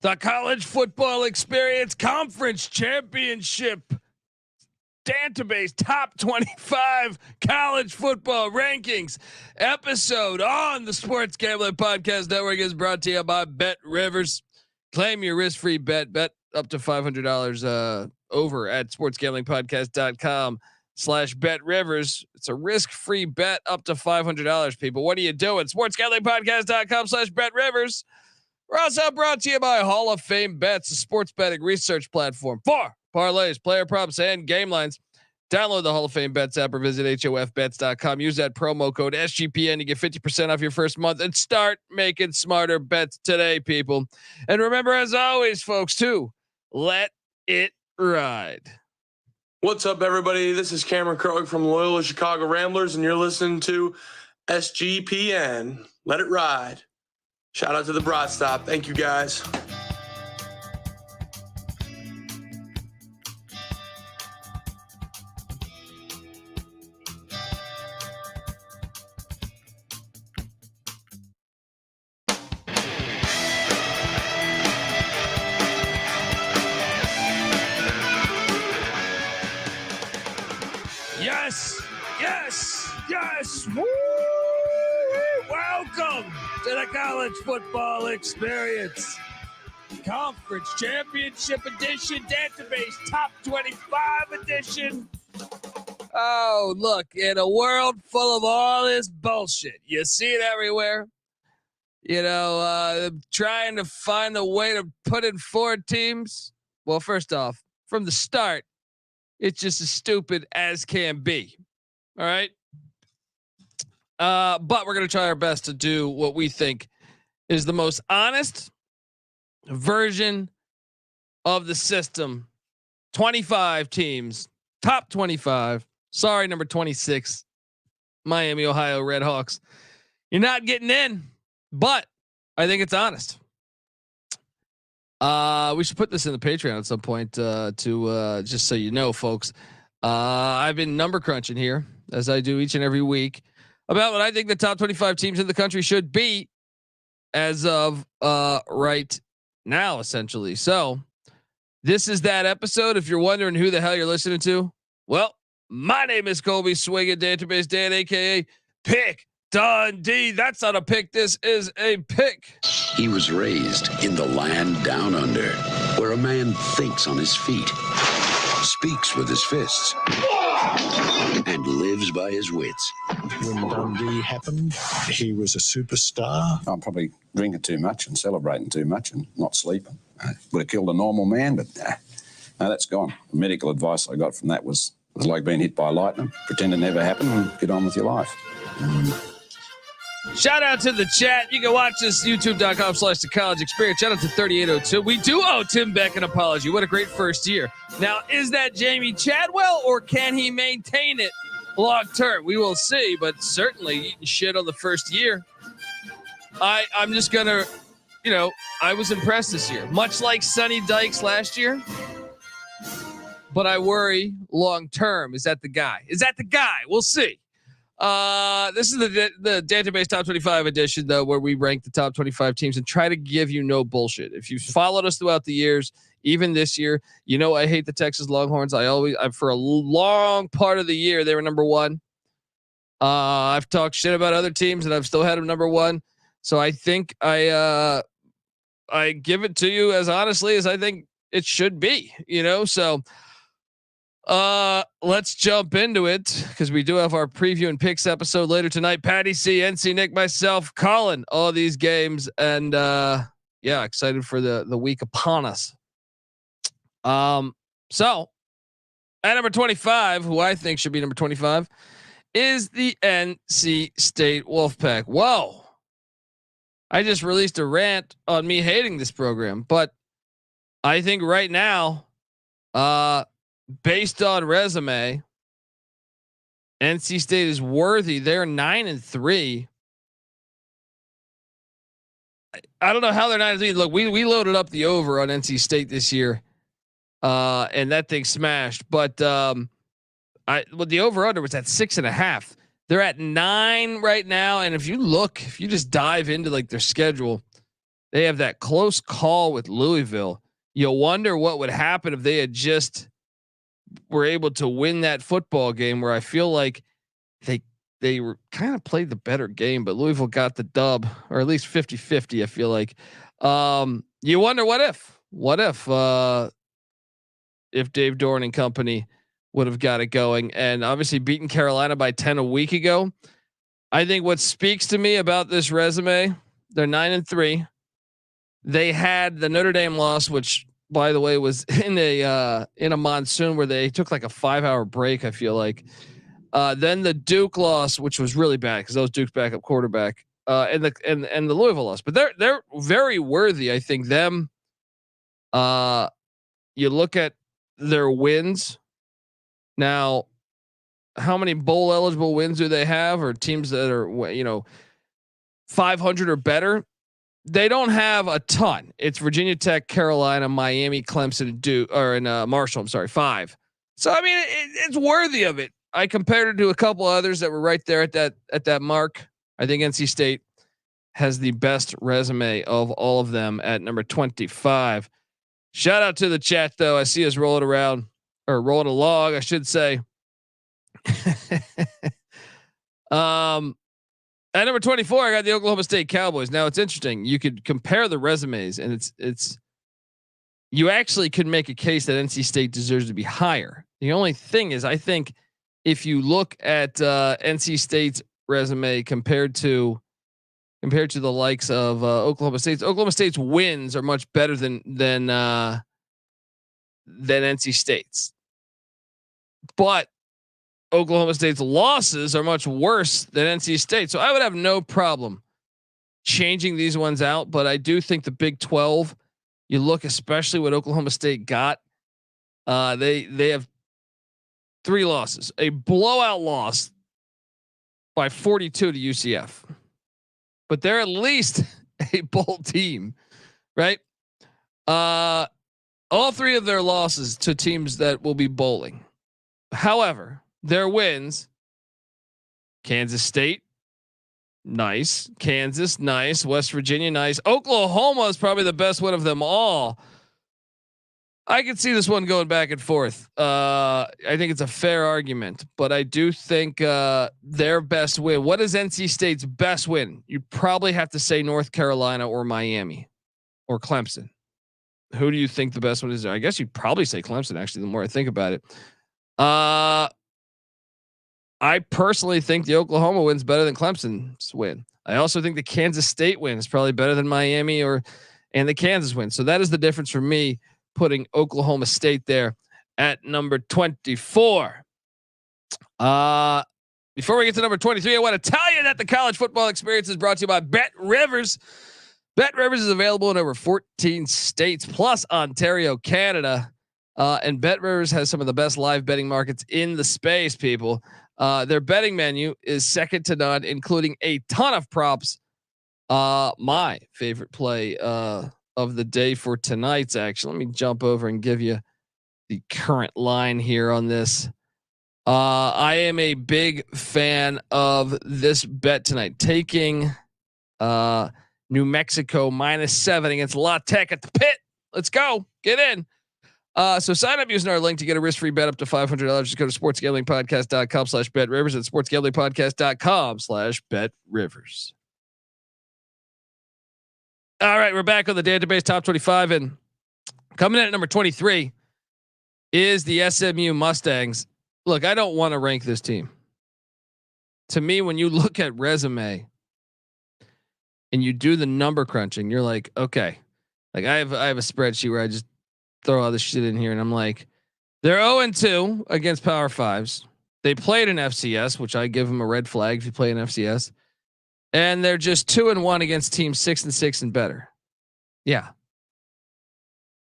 The college football experience conference championship. Dantabase top 25 college football rankings episode on the Sports Gambling Podcast Network is brought to you by Bet Rivers. Claim your risk-free bet up to $500 over at sportsgamblingpodcast.com/Bet Rivers. It's a risk-free bet up to $500, people. What are you doing? sportsgamblingpodcast.com/Bet Rivers. We're also brought to you by Hall of Fame Bets, a sports betting research platform for parlays, player props, and game lines. Download the Hall of Fame Bets app or visit hofbets.com. Use that promo code SGPN to get 50% off your first month and start making smarter bets today, people. And remember, as always, folks, too, let it ride. What's up, everybody? This is Cameron Krog from Loyola Chicago Ramblers, and you're listening to SGPN. Let it ride. Shout out to the Broad Stop. Thank you, guys. Yes. Woo! Welcome to the college football experience. Conference championship edition, Dantabase top 25 edition. Oh, look, in a world full of all this bullshit, you see it everywhere. You know, trying to find a way to put in 4 teams. Well, first off, from the start, it's just as stupid as can be. All right. But we're going to try our best to do what we think is the most honest version of the system. 25 teams, top 25. Sorry, number 26, Miami, Ohio Redhawks. You're not getting in, but I think it's honest. We should put this in the Patreon at some point to just so you know, folks. I've been number crunching here, as I do each and every week, about what I think the top 25 teams in the country should be as of right now, essentially. So this is that episode. If you're wondering who the hell you're listening to, well, my name is Colby Swinging Dantabase Dan, aka Pick Dundee. That's not a pick. This is a pick. He was raised in the land down under, where a man thinks on his feet, speaks with his fists, and lives by his wits. When Dundee happened, he was a superstar. I'm probably drinking too much and celebrating too much and not sleeping. I would have killed a normal man, but no, that's gone. The medical advice I got from that was like being hit by lightning. Pretend it never happened and get on with your life. Shout out to the chat. You can watch this youtube.com/the college experience. Shout out to 3802. We do owe Tim Beck an apology. What a great first year. Now, is that Jamie Chadwell or can he maintain it long term? We will see, but certainly eating shit on the first year. I'm just going to, I was impressed this year, much like Sonny Dykes last year. But I worry long term. Is that the guy? We'll see. This is the Dantabase top 25 edition, though, where we rank the top 25 teams and try to give you no bullshit. If you've followed us throughout the years, even this year, I hate the Texas Longhorns. For a long part of the year, they were number 1. I've talked shit about other teams and I've still had them number 1. So I think I give it to you as honestly as I think it should be, so let's jump into it because we do have our preview and picks episode later tonight. Patty C, NC Nick, myself, calling all these games, and excited for the week upon us. So at number 25, who I think should be number 25, is the NC State Wolfpack. Whoa. I just released a rant on me hating this program, but I think right now, based on resume, NC State is worthy. They're 9-3. I don't know how they're 9-3. Look, we loaded up the over on NC State this year, and that thing smashed. But the over under was at 6.5. They're at 9 right now, and if you just dive into like their schedule, They have that close call with Louisville. You wonder what would happen if they had just were able to win that football game, where I feel like they were kind of played the better game, but Louisville got the dub, or at least 50-50. I feel like, you wonder what if Dave Doran and company would have got it going, and obviously beaten Carolina by 10 a week ago. I think what speaks to me about this resume, they're 9-3. They had the Notre Dame loss, which by the way was in a monsoon where they took like a 5-hour break. I feel like, then the Duke loss, which was really bad because that was Duke's backup quarterback, and the Louisville loss, but they're very worthy. I think them. You look at their wins now. How many bowl eligible wins do they have, or teams that are 500 or better? They don't have a ton. It's Virginia Tech, Carolina, Miami, Clemson, Duke, or in Marshall. I'm sorry, 5. So I mean, it's worthy of it. I compared it to a couple others that were right there at that mark. I think NC State has the best resume of all of them at number 25. Shout out to the chat though. I see us rolling along, I should say. At number 24, I got the Oklahoma State Cowboys. Now it's interesting. You could compare the resumes, and you actually could make a case that NC State deserves to be higher. The only thing is, I think if you look at NC State's resume compared to the likes of Oklahoma State's wins are much better than NC State's, but Oklahoma State's losses are much worse than NC State. So I would have no problem changing these ones out. But I do think the Big 12, you look especially what Oklahoma State got. They have 3 losses, a blowout loss by 42 to UCF, but they're at least a bowl team, right? All 3 of their losses to teams that will be bowling. However, their wins: Kansas State, nice. Kansas, nice. West Virginia, nice. Oklahoma is probably the best one of them all. I could see this one going back and forth. I think it's a fair argument, but I do think their best win. What is NC State's best win? You probably have to say North Carolina or Miami or Clemson. Who do you think the best one is there? I guess you'd probably say Clemson, actually, the more I think about it. I personally think the Oklahoma win's better than Clemson's win. I also think the Kansas State win is probably better than Miami and the Kansas win. So that is the difference for me, putting Oklahoma State there at number 24. Before we get to number 23, I want to tell you that the college football experience is brought to you by Bet Rivers. Bet Rivers is available in over 14 states plus Ontario, Canada. And Bet Rivers has some of the best live betting markets in the space, people. Their betting menu is second to none, including a ton of props. My favorite play of the day for tonight's actually. Let me jump over and give you the current line here on this. I am a big fan of this bet tonight, taking New Mexico -7 against La Tech at the Pit. Let's go. Get in. So sign up using our link to get a risk-free bet up to $500. Just go to sportsgamblingpodcast.com/betrivers and sportsgamblingpodcast.com/betrivers. All right, we're back on the Dantabase top 25, and coming in at number 23 is the SMU Mustangs. Look, I don't want to rank this team. To me, when you look at resume and you do the number crunching, you're like, okay, like I have a spreadsheet where I just throw all this shit in here, and I'm like, they're 0-2 against Power Fives. They played in FCS, which I give them a red flag if you play in FCS, and they're just 2-1 against teams 6-6 and better. Yeah,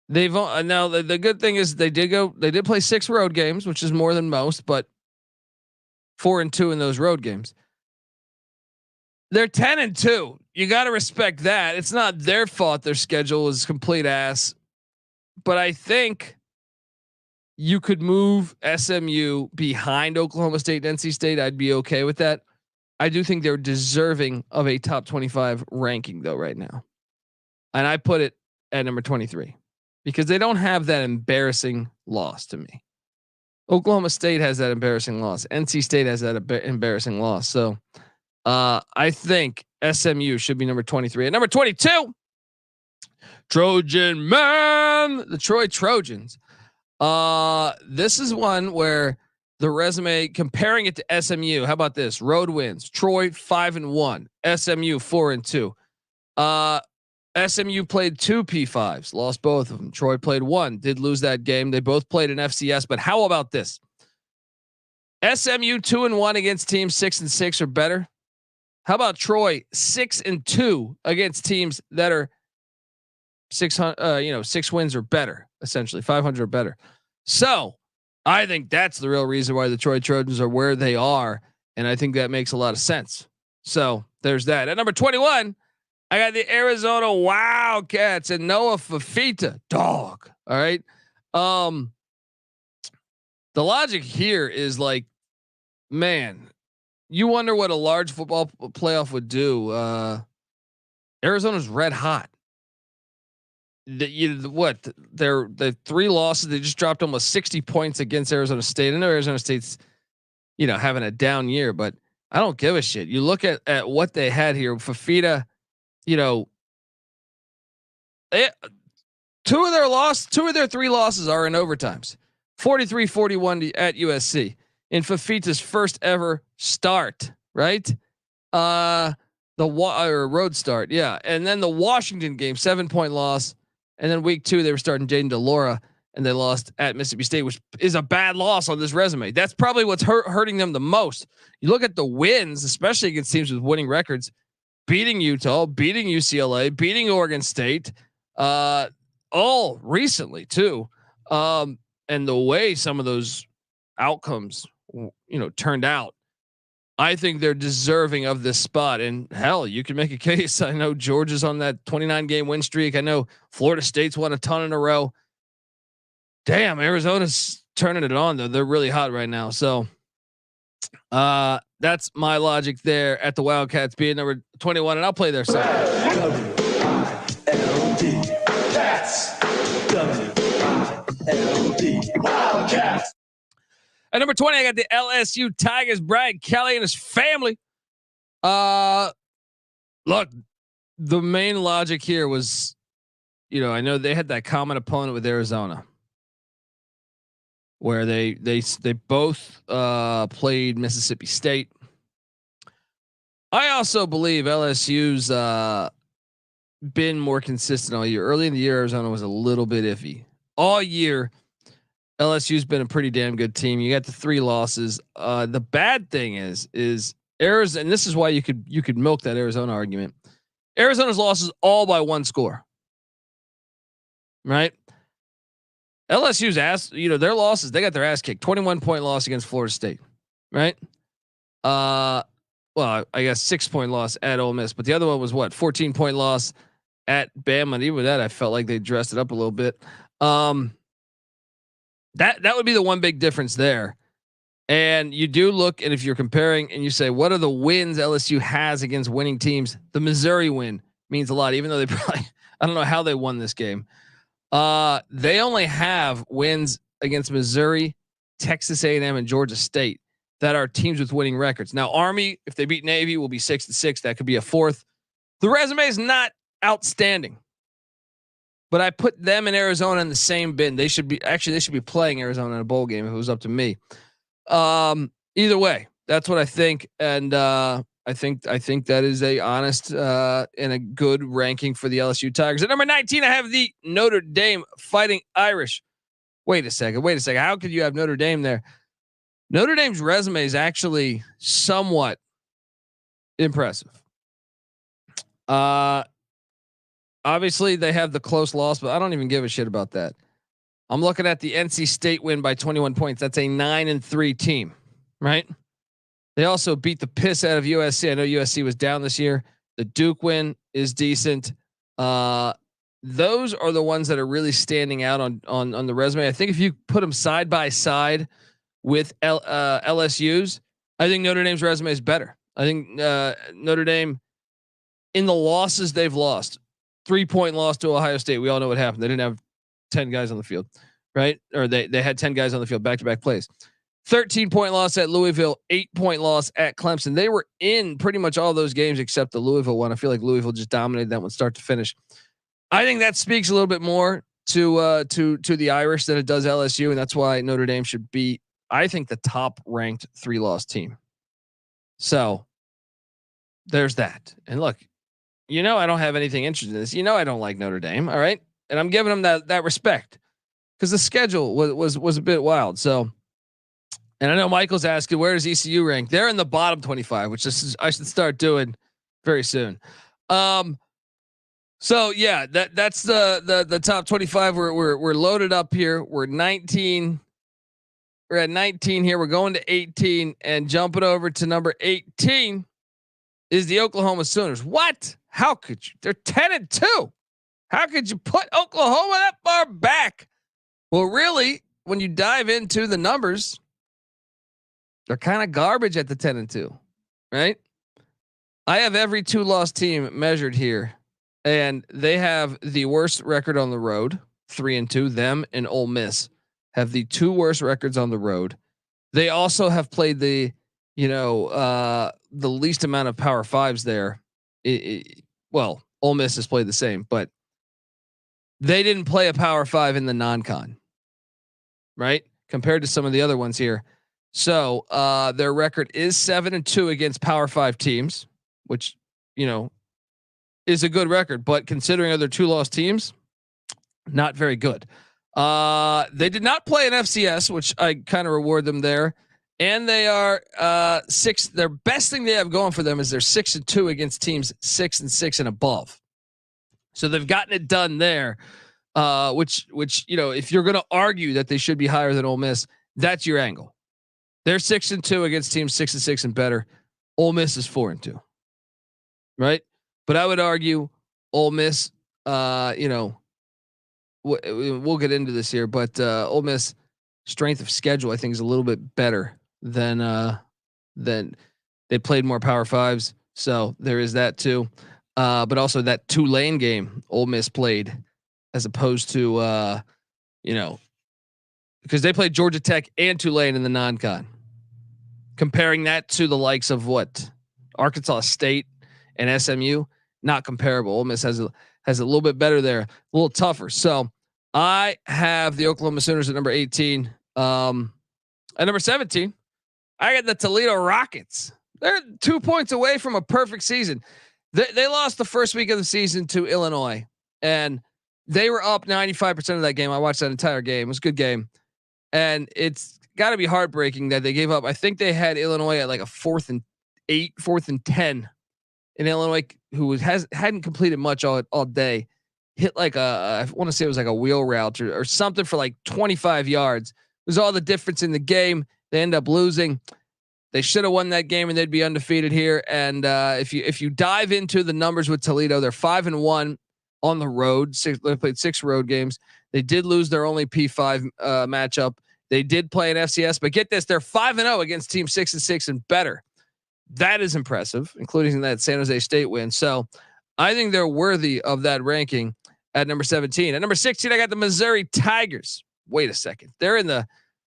they've now the good thing is they did play 6 road games, which is more than most, but 4-2 in those road games. They're 10-2. You got to respect that. It's not their fault their schedule was complete ass. But I think you could move SMU behind Oklahoma State and NC State. I'd be okay with that. I do think they're deserving of a top 25 ranking though right now. and I put it at number 23 because they don't have that embarrassing loss to me. Oklahoma State has that embarrassing loss. NC State has that embarrassing loss. So I think SMU should be number 23. At number 22, Trojan man, the Troy Trojans. This is one where the resume comparing it to SMU. How about this? Road wins. Troy 5-1. SMU 4-2. SMU played 2 P5s, lost both of them. Troy played 1, did lose that game. They both played in FCS, but how about this? SMU 2-1 against teams 6-6 or better. How about Troy 6-2 against teams that are 600, 6 wins or better, essentially 500 or better. So I think that's the real reason why the Troy Trojans are where they are, and I think that makes a lot of sense. So there's that. At number 21. I got the Arizona Wildcats and Noah Fafita, dog. All right. The logic here is like, man, you wonder what a large football playoff would do. Arizona's red hot. They're 3 losses. They just dropped almost 60 points against Arizona State. I know Arizona State's, having a down year, but I don't give a shit. You look at what they had here. Fafita, 2 of their 3 losses are in overtimes. 43-41 at USC in Fafita's first ever start, right? The road start, yeah. And then the Washington game, 7-point loss. And then week 2, they were starting Jaden DeLaura and they lost at Mississippi State, which is a bad loss on this resume. That's probably what's hurting them the most. You look at the wins, especially against teams with winning records. Beating Utah, beating UCLA, beating Oregon State, all recently too. And the way some of those outcomes, turned out, I think they're deserving of this spot. And hell, you can make a case. I know Georgia's on that 29 game win streak. I know Florida State's won a ton in a row. Damn, Arizona's turning it on though. They're really hot right now. So, that's my logic there at the Wildcats being number 21, and I'll play their song. W-I-L-D. That's W-I-L-D. Wildcats. At number 20, I got the LSU Tigers. Brad Kelly and his family. Look, the main logic here was, I know they had that common opponent with Arizona, where they both played Mississippi State. I also believe LSU's been more consistent all year. Early in the year, Arizona was a little bit iffy. All year, LSU's been a pretty damn good team. You got the 3 losses. The bad thing is Arizona, and this is why you could milk that Arizona argument. Arizona's losses all by 1 score. Right? LSU's ass, their losses, they got their ass kicked. 21-point loss against Florida State, right? Well, I guess 6-point loss at Ole Miss, but the other one was what? 14-point loss at Bama. And even with that, I felt like they dressed it up a little bit. That would be the one big difference there. And you do look, and if you're comparing and you say, what are the wins LSU has against winning teams? The Missouri win means a lot, even though they probably, I don't know how they won this game. They only have wins against Missouri, Texas A&M, and Georgia State that are teams with winning records. Now, Army, if they beat Navy, will be 6-6. That could be a 4th. The resume is not outstanding, but I put them in Arizona in the same bin. They should be playing Arizona in a bowl game if it was up to me. Either way, that's what I think, and I think that is a honest and a good ranking for the LSU Tigers. At number 19, I have the Notre Dame Fighting Irish. Wait a second. How could you have Notre Dame there? Notre Dame's resume is actually somewhat impressive. Obviously they have the close loss, but I don't even give a shit about that. I'm looking at the NC State win by 21 points. That's a 9-3 team, right? They also beat the piss out of USC. I know USC was down this year. The Duke win is decent. Those are the ones that are really standing out on the resume. I think if you put them side by side with LSU's, I think Notre Dame's resume is better. I think Notre Dame, in the losses they've lost, 3-point loss to Ohio State. We all know what happened. They didn't have 10 guys on the field, right? Or they had 10 guys on the field, back-to-back plays. 13-point loss at Louisville, 8-point loss at Clemson. They were in pretty much all those games except the Louisville one. I feel like Louisville just dominated that one start to finish. I think that speaks a little bit more to the Irish than it does LSU, and that's why Notre Dame should be, I think, the top ranked 3-loss team. So there's that. And look, I don't have anything interested in this. I don't like Notre Dame. All right. And I'm giving them that respect because the schedule was a bit wild. So, and I know Michael's asking, where does ECU rank? They're in the bottom 25, which I should start doing very soon. So yeah, that's the top 25. We're loaded up here. We're 19. We're at 19 here. We're going to 18 and jumping over to number 18 is the Oklahoma Sooners. What? How could you? They're 10-2. How could you put Oklahoma that far back? Well, really, when you dive into the numbers, they're kind of garbage at the 10-2, right? I have every 2-loss team measured here, and they have the worst record on the road, 3-2. Them and Ole Miss have the 2 worst records on the road. They also have played the least amount of Power Fives there. Well, Ole Miss has played the same, but they didn't play a Power 5 in the non-con, right? Compared to some of the other ones here. So their record is 7-2 against Power 5 teams, which is a good record, but considering other 2-loss teams, not very good. They did not play an FCS, which I kind of reward them there. And they are 6. Their best thing they have going for them is they're 6-2 against teams 6-6 and above. So they've gotten it done there. Which if you're going to argue that they should be higher than Ole Miss, that's your angle. They're 6-2 against teams 6-6 and better. Ole Miss is 4-2, right? But I would argue Ole Miss. We'll get into this here, but Ole Miss strength of schedule I think is a little bit better than they played more Power 5s. So there is that too. But also that Tulane game Ole Miss played as opposed to, because they played Georgia Tech and Tulane in the non-con. Comparing that to the likes of what Arkansas State and SMU, not comparable. Ole Miss has a little bit better there, a little tougher. So I have the Oklahoma Sooners at number 18. At number 17, I got the Toledo Rockets. They're 2 points away from a perfect season. They lost the first week of the season to Illinois, and they were up 95% of that game. I watched that entire game. It was a good game, and it's got to be heartbreaking that they gave up. I think they had Illinois at like a 4th and 8, 4th and 10, and Illinois, who hadn't completed much all day, hit like I want to say it was like a wheel route or something for like 25 yards. It was all the difference in the game. They end up losing. They should have won that game and they'd be undefeated here. And if you dive into the numbers with Toledo, they're 5-1 on the road. They played 6 road games. They did lose their only P5 matchup. They did play an FCS, but get this, they're 5-0 against teams 6-6 and better. That is impressive, including that San Jose State win. So I think they're worthy of that ranking at number 17. At number 16, I got the Missouri Tigers. Wait a second. They're in the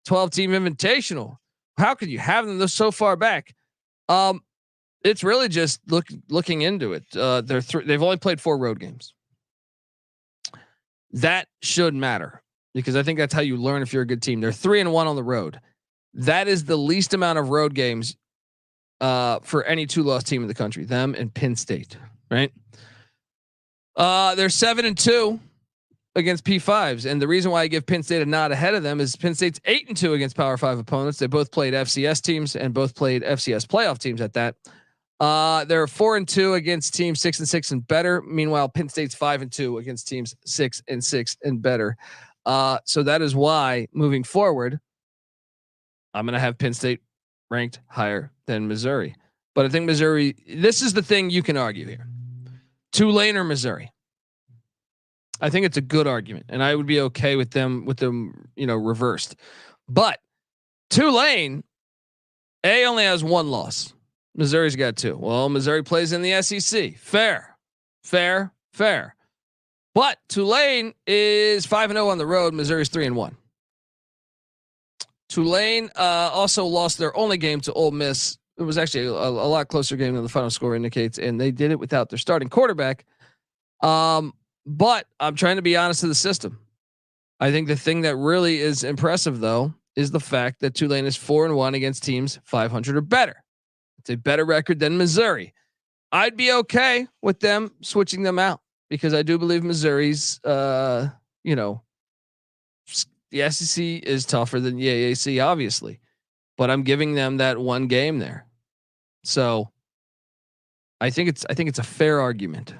12-team invitational. How could you have them so far back? It's really just looking into it. They've only played 4 road games. That should matter because I think that's how you learn if you're a good team. They're 3-1 on the road. That is the least amount of road games for any 2-loss team in the country. Them and Penn State, right? They're 7-2 against P5s, and the reason why I give Penn State a nod ahead of them is Penn State's 8-2 against Power 5 opponents. They both played FCS teams and both played FCS playoff teams at that. They're 4-2 against teams 6-6 and better. Meanwhile, Penn State's 5-2 against teams 6-6 and better. So that is why moving forward, I'm going to have Penn State ranked higher than Missouri. But I think Missouri, this is the thing you can argue here. Tulane or Missouri. I think it's a good argument, and I would be okay with them reversed. But Tulane, only has 1 loss. Missouri's got 2. Well, Missouri plays in the SEC. Fair. But Tulane is 5-0 on the road. Missouri's 3-1. Tulane also lost their only game to Ole Miss. It was actually a lot closer game than the final score indicates, and they did it without their starting quarterback. But I'm trying to be honest to the system. I think the thing that really is impressive, though, is the fact that Tulane is 4-1 against teams 500 or better. It's a better record than Missouri. I'd be okay with them switching them out because I do believe Missouri's, the SEC is tougher than the AAC, obviously, but I'm giving them that one game there. So I think it's a fair argument.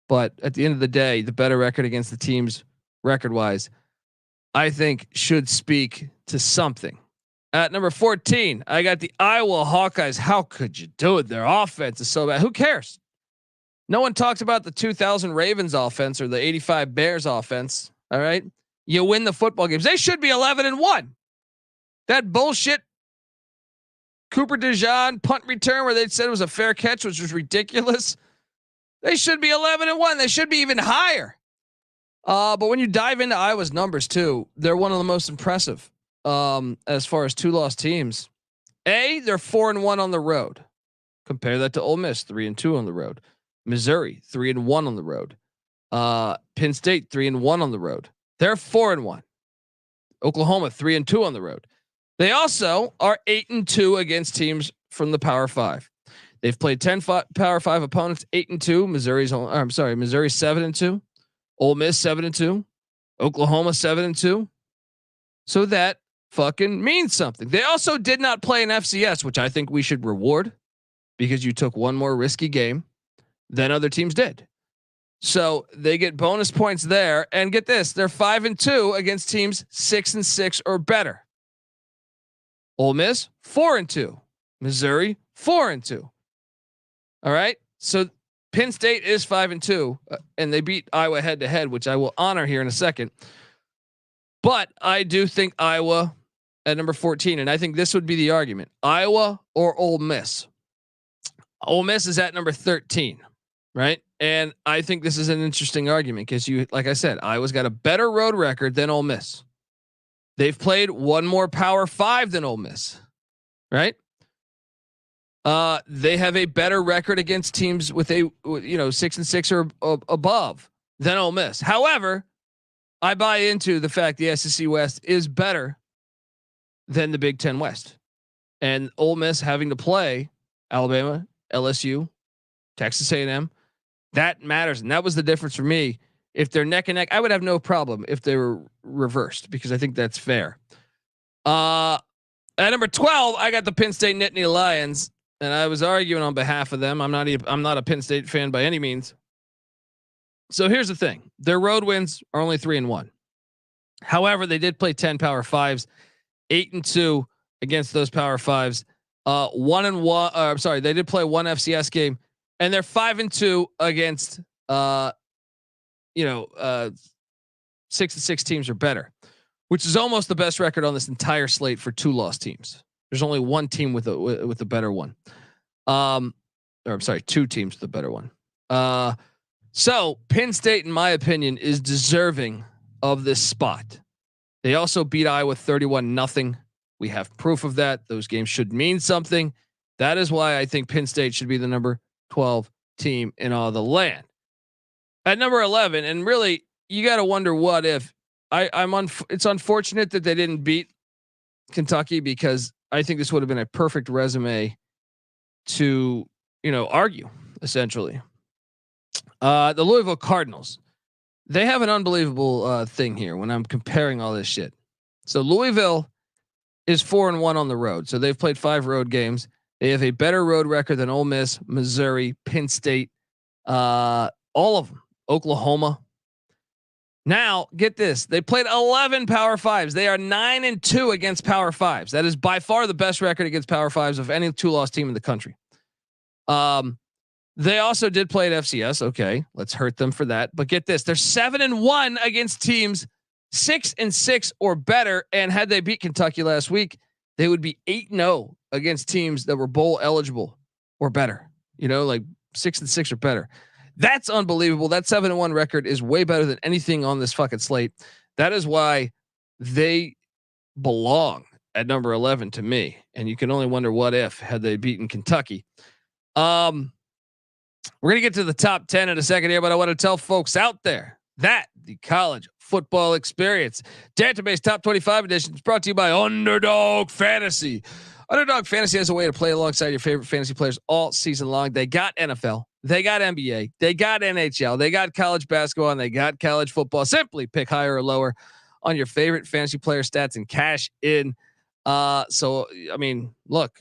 But at the end of the day, the better record against the teams record-wise, I think should speak to something. At number 14, I got the Iowa Hawkeyes. How could you do it? Their offense is so bad. Who cares? No one talked about the 2000 Ravens offense or the 85 Bears offense. All right. You win the football games. They should be 11-1. That bullshit Cooper DeJean punt return where they said it was a fair catch, which was ridiculous. They should be 11-1. They should be even higher. But when you dive into Iowa's numbers too, they're one of the most impressive as far as 2-loss teams. They're 4-1 on the road. Compare that to Ole Miss, 3-2 on the road. Missouri, 3-1 on the road. Penn State, 3-1 on the road. They're 4-1. Oklahoma, 3-2 on the road. They also are 8-2 against teams from the Power 5. They've played 10 Power 5 opponents, 8-2. Missouri's 7-2. Ole Miss 7-2. Oklahoma 7-2. So that fucking means something. They also did not play an FCS, which I think we should reward because you took one more risky game than other teams did. So they get bonus points there. And get this, they're 5-2 against teams 6-6 or better. Ole Miss 4-2. Missouri 4-2. All right. So Penn State is 5-2, and they beat Iowa head to head, which I will honor here in a second. But I do think Iowa at number 14, and I think this would be the argument: Iowa or Ole Miss. Ole Miss is at number 13, right? And I think this is an interesting argument because like I said, Iowa's got a better road record than Ole Miss. They've played one more Power 5 than Ole Miss, right? They have a better record against teams with 6-6 or above than Ole Miss. However, I buy into the fact the SEC West is better than the Big Ten West, and Ole Miss having to play Alabama, LSU, Texas A&M, that matters, and that was the difference for me. If they're neck and neck, I would have no problem if they were reversed because I think that's fair. At number 12, I got the Penn State Nittany Lions, and I was arguing on behalf of them. I'm not a Penn State fan by any means. So here's the thing: their road wins are only 3-1. However, they did play 10 Power 5s, 8-2 against those Power 5s. 1-1. They did play one FCS game, and they're 5-2 against 6-6 teams or better, which is almost the best record on this entire slate for 2-loss teams. There's only one team with a better one. Two teams with a better one. So Penn State, in my opinion, is deserving of this spot. They also beat Iowa 31-0. We have proof of that. Those games should mean something. That is why I think Penn State should be the number 12 team in all the land. At number 11, and really, you got to wonder what if. It's unfortunate that they didn't beat Kentucky because I think this would have been a perfect resume to, argue essentially. The Louisville Cardinals, they have an unbelievable thing here when I'm comparing all this shit. So Louisville is 4-1 on the road. So they've played 5 road games. They have a better road record than Ole Miss, Missouri, Penn State, all of them, Oklahoma. Now get this. They played 11 Power 5s. They are 9-2 against Power 5s. That is by far the best record against Power 5s of any 2-loss team in the country. They also did play at FCS. Okay. Let's hurt them for that. But get this. They're 7-1 against teams 6-6 or better. And had they beat Kentucky last week, they would be 8-0 against teams that were bowl eligible or better, like 6-6 or better. That's unbelievable. That 7-1 record is way better than anything on this fucking slate. That is why they belong at number 11 to me. And you can only wonder what if had they beaten Kentucky. We're gonna get to the top 10 in a second here, but I want to tell folks out there that the college football experience Dantabase top 25 edition is brought to you by Underdog Fantasy. Underdog Fantasy has a way to play alongside your favorite fantasy players all season long. They got NFL, they got NBA, they got NHL, they got college basketball, and they got college football. Simply pick higher or lower on your favorite fantasy player stats and cash in. So I mean, look,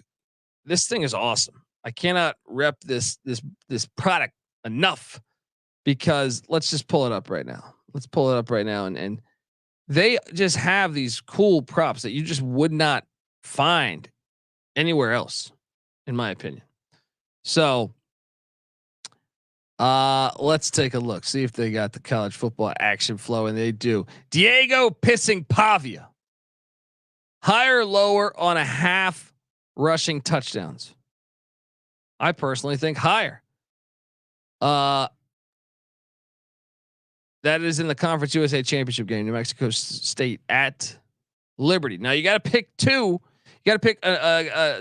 this thing is awesome. I cannot rep this product enough because let's just pull it up right now. Let's pull it up right now, and they just have these cool props that you just would not find anywhere else, in my opinion. So let's take a look, see if they got the college football action flow, and they do. Diego pissing Pavia, higher or lower on a half rushing touchdowns. I personally think higher. That is in the Conference USA Championship game, New Mexico State at Liberty. Now you got to pick two. You got to pick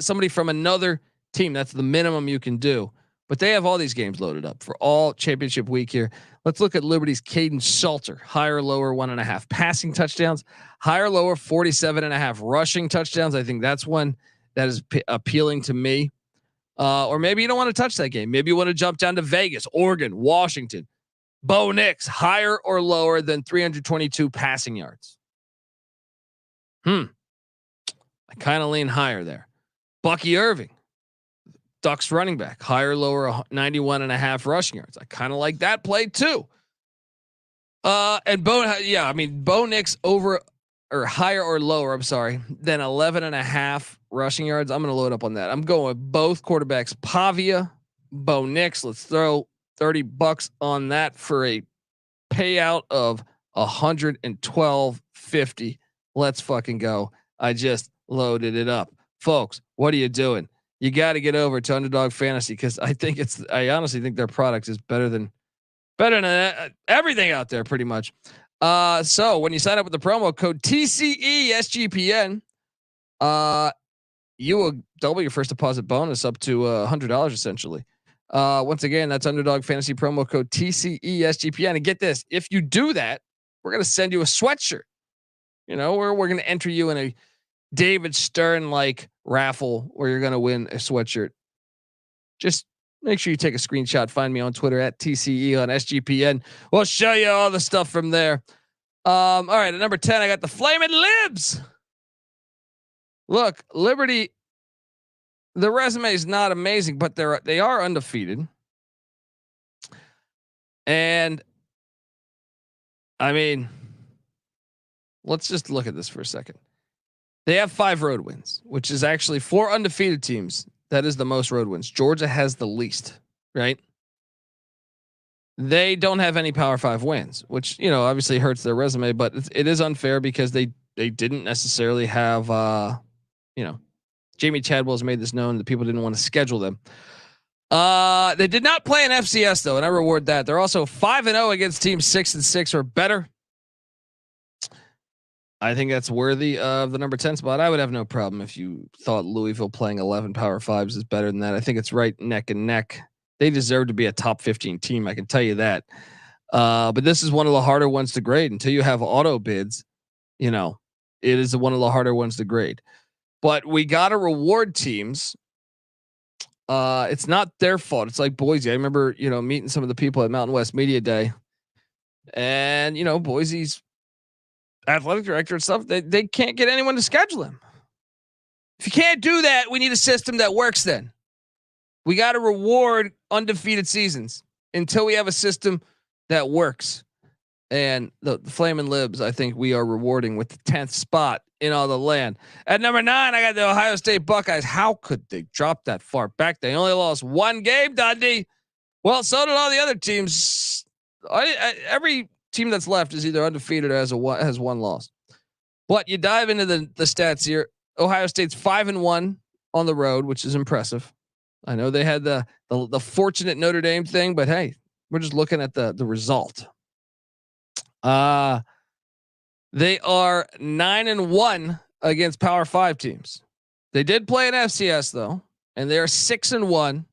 somebody from another team. That's the minimum you can do. But they have all these games loaded up for all championship week here. Let's look at Liberty's Caden Salter, higher, lower, 1.5 passing touchdowns, higher, lower, 47.5 rushing touchdowns. I think that's one that is appealing to me. Or maybe you don't want to touch that game. Maybe you want to jump down to Vegas, Oregon, Washington. Bo Nix, higher or lower than 322 passing yards. I kind of lean higher there. Bucky Irving, Ducks running back, higher, lower, 91.5 rushing yards. I kind of like that play too. And Bo Nix over or higher or lower, I'm sorry, than 11.5 rushing yards. I'm going to load up on that. I'm going with both quarterbacks, Pavia, Bo Nix. Let's throw $30 on that for a payout of $112.50. Let's fucking go. I just loaded it up, folks. What are you doing? You got to get over to Underdog Fantasy because I honestly think their product is better than everything out there, pretty much. So when you sign up with the promo code TCE SGPN, you will double your first deposit bonus up to $100 essentially. Once again, that's Underdog Fantasy promo code TCE SGPN. And get this, if you do that, we're going to send you a sweatshirt. You know, we're going to enter you in a David Stern like raffle where you're going to win a sweatshirt. Just make sure you take a screenshot. Find me on Twitter at TCE on SGPN. We'll show you all the stuff from there. All right. At number 10, I got the Flamin' Libs. Look, Liberty, the resume is not amazing, but they are undefeated. And I mean, let's just look at this for a second. They have 5 road wins, which is actually 4 undefeated teams. That is the most road wins. Georgia has the least, right? They don't have any Power 5 wins, which, you know, obviously hurts their resume, but it is unfair because they didn't necessarily have, Jamie Chadwell's made this known that people didn't want to schedule them. They did not play an FCS though, and I reward that. They're also 5-0 against teams 6-6 or better. I think that's worthy of the number 10 spot. I would have no problem if you thought Louisville playing 11 Power 5s is better than that. I think it's right neck and neck. They deserve to be a top 15 team. I can tell you that. But this is one of the harder ones to grade until you have auto bids. You know, it is one of the harder ones to grade. But we got to reward teams. It's not their fault. It's like Boise. I remember, meeting some of the people at Mountain West Media Day, and Boise's athletic director and stuff. They can't get anyone to schedule him. If you can't do that, we need a system that works. Then we got to reward undefeated seasons until we have a system that works. And the Flamin' Libs, I think we are rewarding with the 10th spot in all the land. At number 9, I got the Ohio State Buckeyes. How could they drop that far back? They only lost 1 game, Dundee. Well, so did all the other teams. Every team that's left is either undefeated or has 1 loss. But you dive into the stats here. Ohio State's 5-1 on the road, which is impressive. I know they had the fortunate Notre Dame thing, but hey, We're just looking at the result. They are 9-1 against Power 5 teams. They did play an FCS though, and they are 6-1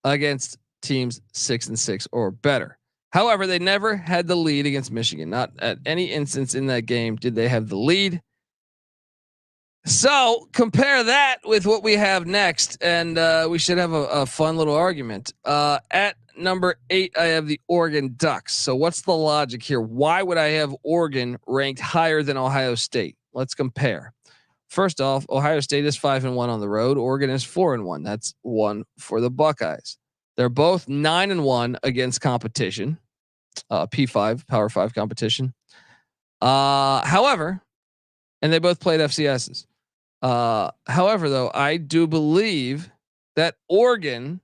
against teams 6-6 or better. However, they never had the lead against Michigan. Not at any instance in that game did they have the lead. So compare that with what we have next, and we should have a fun little argument. At number 8, I have the Oregon Ducks. So what's the logic here? Why would I have Oregon ranked higher than Ohio State? Let's compare. First off, Ohio State is 5-1 on the road. Oregon is 4-1. That's 1 for the Buckeyes. They're both 9-1 against competition. P5, Power 5 competition. However, and they both played FCSs. However, though, I do believe that Oregon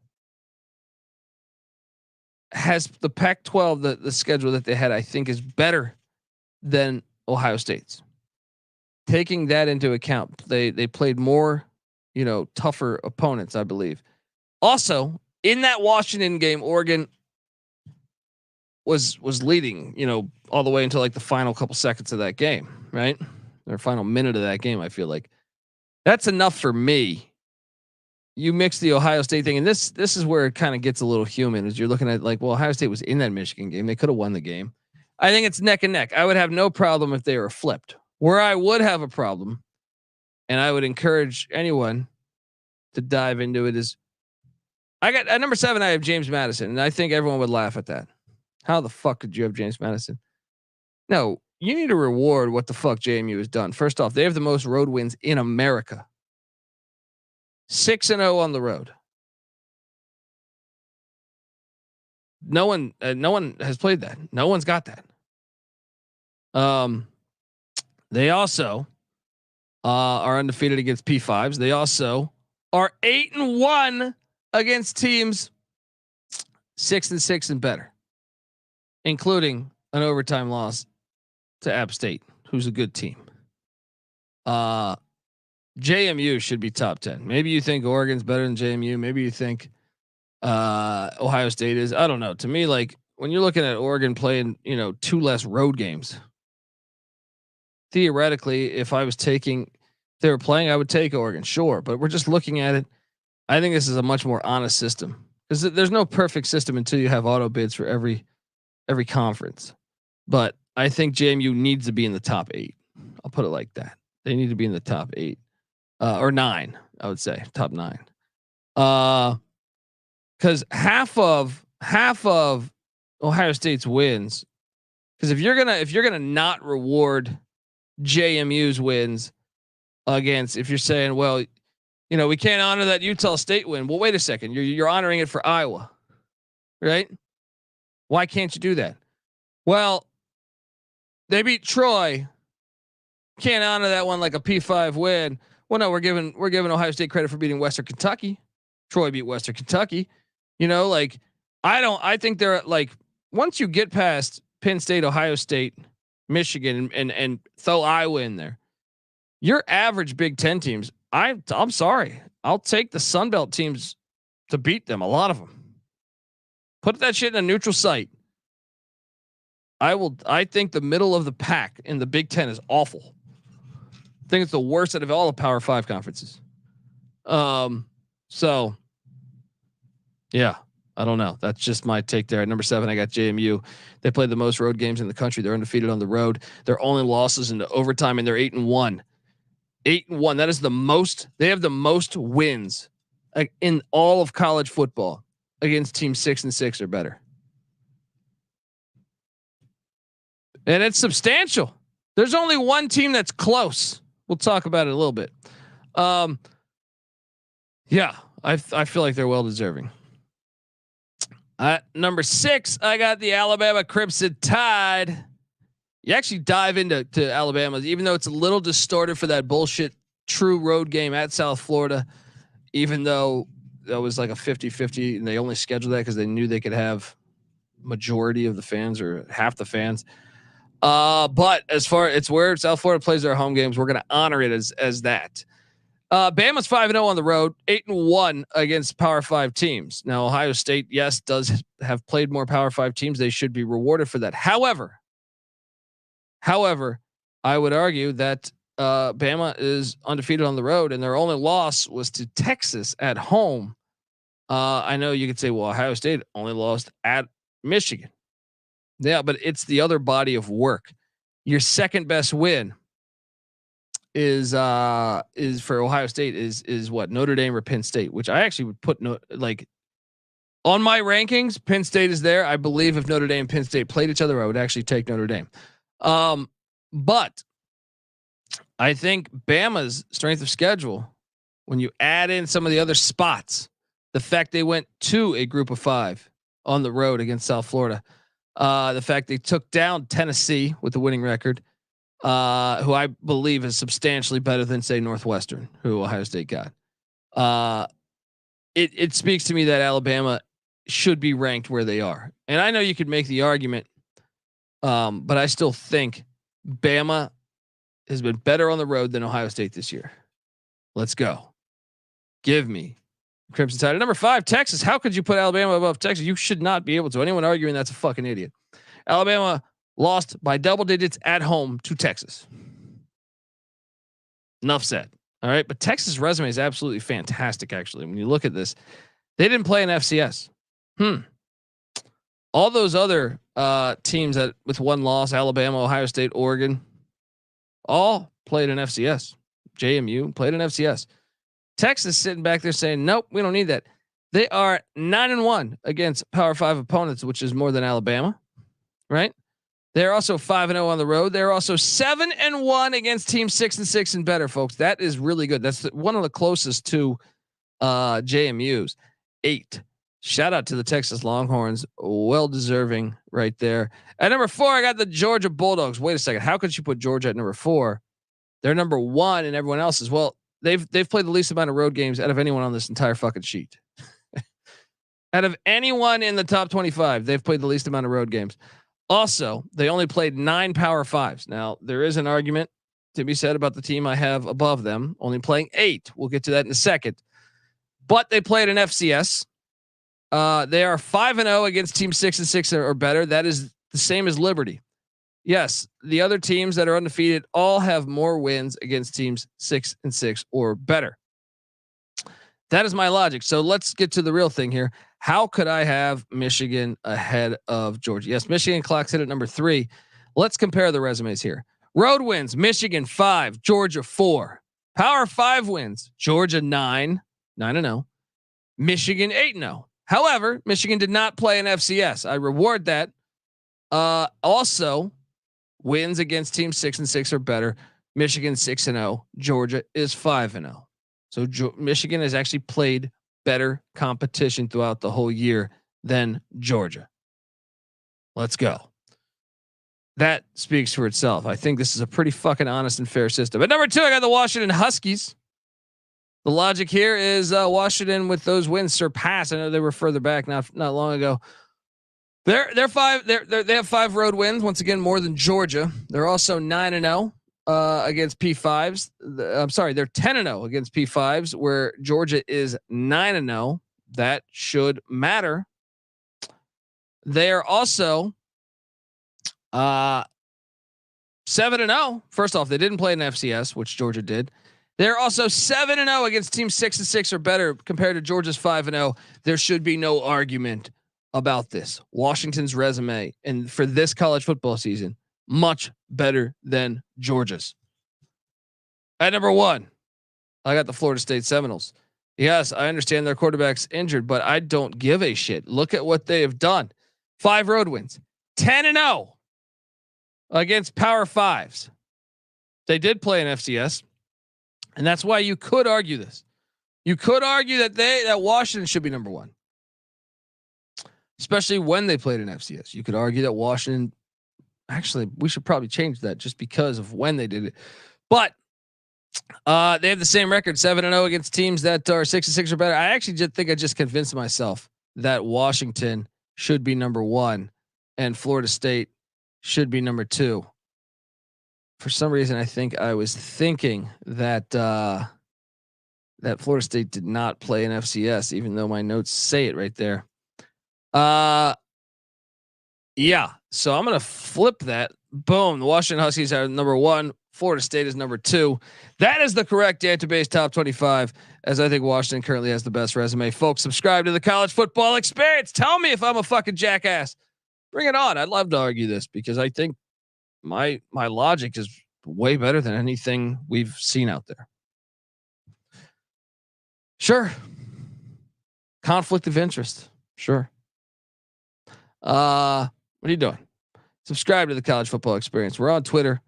has the Pac-12, the schedule that they had, I think is better than Ohio State's. Taking that into account, they played more, tougher opponents, I believe. Also, in that Washington game, Oregon was leading, all the way until like the final couple seconds of that game, right? Their final minute of that game, I feel like that's enough for me. You mix the Ohio State thing, and this is where it kind of gets a little human, as you're looking at like, well, Ohio State was in that Michigan game. They could have won the game. I think it's neck and neck. I would have no problem if they were flipped. Where I would have a problem, and I would encourage anyone to dive into it, is I got at number 7, I have James Madison, and I think everyone would laugh at that. How the fuck could you have James Madison? No, you need to reward what the fuck JMU has done. First off, they have the most road wins in America. 6-0 on the road. No one has played that. No one's got that. They also are undefeated against P5s. They also are 8-1 against teams 6-6 and better, including an overtime loss to App State, who's a good team. JMU should be top 10. Maybe you think Oregon's better than JMU. Maybe you think Ohio State is. I don't know. To me, like when you're looking at Oregon playing, 2 less road games, theoretically, if they were playing, I would take Oregon, sure. But we're just looking at it. I think this is a much more honest system, because there's no perfect system until you have auto bids for every conference. But I think JMU needs to be in the top 8. I'll put it like that. They need to be in the top 8 or 9. I would say top 9. Because half of Ohio State's wins. Because if you're gonna not reward JMU's wins against, if you're saying, well, we can't honor that Utah State win. Well, wait a second. You're honoring it for Iowa, right? Why can't you do that? Well, they beat Troy. Can't honor that one like a P5 win. Well, no, we're giving Ohio State credit for beating Western Kentucky. Troy beat Western Kentucky. I think they're like, once you get past Penn State, Ohio State, Michigan, and throw Iowa in there, your average Big Ten teams, I'm sorry, I'll take the Sun Belt teams to beat them. A lot of them. Put that shit in a neutral site. I think the middle of the pack in the Big Ten is awful. I think it's the worst out of all the Power 5 conferences. So yeah, I don't know. That's just my take there. At number 7, I got JMU. They played the most road games in the country. They're undefeated on the road. Their only losses into overtime, and they're 8-1. 8-1. That is the most. They have the most wins in all of college football against teams 6-6 or better. And it's substantial. There's only one team that's close. We'll talk about it a little bit. Yeah, I feel like they're well deserving. At number 6, I got the Alabama Crimson Tide. You actually dive into Alabama, even though it's a little distorted for that bullshit true road game at South Florida, even though that was like a 50-50 and they only scheduled that because they knew they could have majority of the fans or half the fans. But as far it's where South Florida plays their home games, we're going to honor it as that. Bama's 5-0 on the road, 8-1 against Power 5 teams. Now, Ohio State, yes, does have played more Power 5 teams. They should be rewarded for that. However, I would argue that Bama is undefeated on the road, and their only loss was to Texas at home. I know you could say, well, Ohio State only lost at Michigan. Yeah, but it's the other body of work. Your second best win is for Ohio State is what, Notre Dame or Penn State, which I actually would put on my rankings. Penn State is there. I believe if Notre Dame and Penn State played each other, I would actually take Notre Dame. But I think Bama's strength of schedule, when you add in some of the other spots, the fact they went to a group of 5 on the road against South Florida, the fact they took down Tennessee with the winning record, who I believe is substantially better than, say, Northwestern, who Ohio State got. It speaks to me that Alabama should be ranked where they are. And I know you could make the argument, but I still think Bama has been better on the road than Ohio State this year. Let's go. Give me Crimson Tide. Number 5, Texas. How could you put Alabama above Texas? You should not be able to. Anyone arguing that's a fucking idiot. Alabama lost by double digits at home to Texas. Enough said. All right. But Texas' resume is absolutely fantastic. Actually, when you look at this, they didn't play an FCS. All those other teams that with one loss, Alabama, Ohio State, Oregon, all played an FCS. JMU played an FCS. Texas sitting back there saying, nope, we don't need that. They are 9-1 against Power 5 opponents, which is more than Alabama, right? They're also 5-0 on the road. They're also 7-1 against teams 6-6 and better, folks. That is really good. That's one of the closest to JMU's. 8. Shout out to the Texas Longhorns. Well deserving right there. At number 4, I got the Georgia Bulldogs. Wait a second. How could you put Georgia at number 4? They're number 1 and everyone else is. Well, they've played the least amount of road games out of anyone on this entire fucking sheet. Out of anyone in the top 25, they've played the least amount of road games. Also, they only played 9 Power 5s. Now, there is an argument to be said about the team I have above them, only playing 8. We'll get to that in a second. But they played an FCS. They are 5-0 against teams 6-6 or better. That is the same as Liberty. Yes, the other teams that are undefeated all have more wins against teams 6-6 or better. That is my logic. So let's get to the real thing here. How could I have Michigan ahead of Georgia? Yes, Michigan clocks in at number 3. Let's compare the resumes here. Road wins, Michigan 5, Georgia 4. Power 5 wins, Georgia 9-0. Michigan 8-0. However, Michigan did not play an FCS. I reward that. Also, wins against teams 6-6 or better. Michigan 6-0. Georgia is 5-0. So Michigan has actually played better competition throughout the whole year than Georgia. Let's go. That speaks for itself. I think this is a pretty fucking honest and fair system. At number 2, I got the Washington Huskies. The logic here is Washington with those wins surpass. I know they were further back not long ago. They're 5. They have 5 road wins. Once again, more than Georgia. They're also 9-0 against P5s. I'm sorry, they're 10-0 against P5s, where Georgia is 9-0. That should matter. They are also 7-0. First off, they didn't play an FCS, which Georgia did. They're also 7-0 against teams 6-6 or better compared to Georgia's 5-0. There should be no argument about this. Washington's resume and for this college football season, much better than Georgia's. At number 1, I got the Florida State Seminoles. Yes, I understand their quarterback's injured, but I don't give a shit. Look at what they have done. 5 road wins, 10-0 against Power 5s. They did play an FCS. And that's why you could argue this. You could argue that Washington should be number 1, especially when they played an FCS. You could argue that Washington, actually, we should probably change that just because of when they did it. But they have the same record, 7-0 against teams that are 6-6 or better. I actually just think I just convinced myself that Washington should be number 1 and Florida State should be number 2. For some reason, I think I was thinking that that Florida State did not play an FCS, even though my notes say it right there. Yeah. So I'm going to flip that. Boom. The Washington Huskies are number 1. Florida State is number 2. That is the correct Dantabase top 25, as I think Washington currently has the best resume. Folks, subscribe to the College Football Experience. Tell me if I'm a fucking jackass. Bring it on. I'd love to argue this because I think my logic is way better than anything we've seen out there. Sure. Conflict of interest. Sure. What are you doing? Subscribe to the College Football Experience. We're on Twitter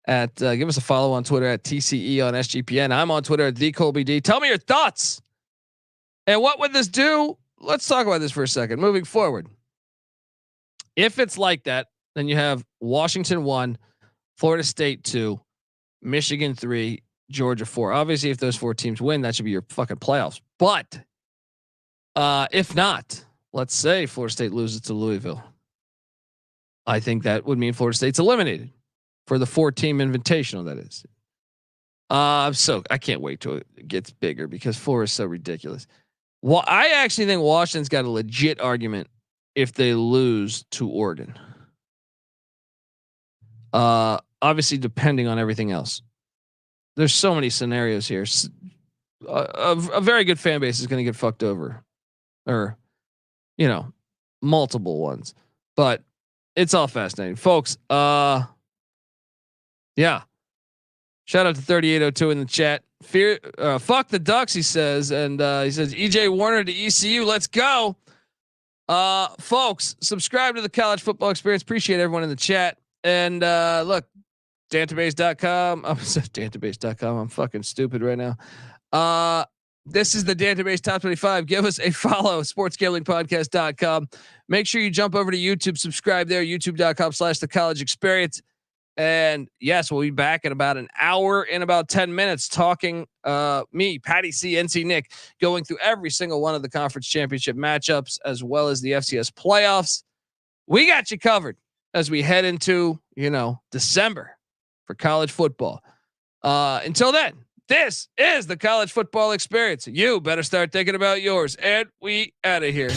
at give us a follow on Twitter at TCE on SGPN. I'm on Twitter at TheColbyD. Tell me your thoughts. And what would this do? Let's talk about this for a second. Moving forward. If it's like that, then you have Washington 1, Florida State 2, Michigan 3, Georgia 4. Obviously, if those 4 teams win, that should be your fucking playoffs. But if not, let's say Florida State loses to Louisville. I think that would mean Florida State's eliminated for the 4-team invitational. That is. So I can't wait till it gets bigger because 4 is so ridiculous. Well, I actually think Washington's got a legit argument if they lose to Oregon. Obviously, depending on everything else. There's so many scenarios here. A very good fan base is going to get fucked over, or multiple ones. But it's all fascinating, folks. Yeah. Shout out to 3802 in the chat. Fuck the Ducks, he says, and he says EJ Warner to ECU. Let's go, folks. Subscribe to the College Football Experience. Appreciate everyone in the chat. And look, Dantabase.com. I'm Dantabase.com. I'm fucking stupid right now. This is the Dantabase Top 25. Give us a follow. SportsGamblingPodcast.com. Make sure you jump over to YouTube. Subscribe there. YouTube.com/The College Experience. And yes, we'll be back in about an hour, in about 10 minutes, talking me, Patty C, NC Nick, going through every single one of the conference championship matchups as well as the FCS playoffs. We got you covered as we head into December for college football. Until then, this is the College Football Experience. You better start thinking about yours, and we out of here.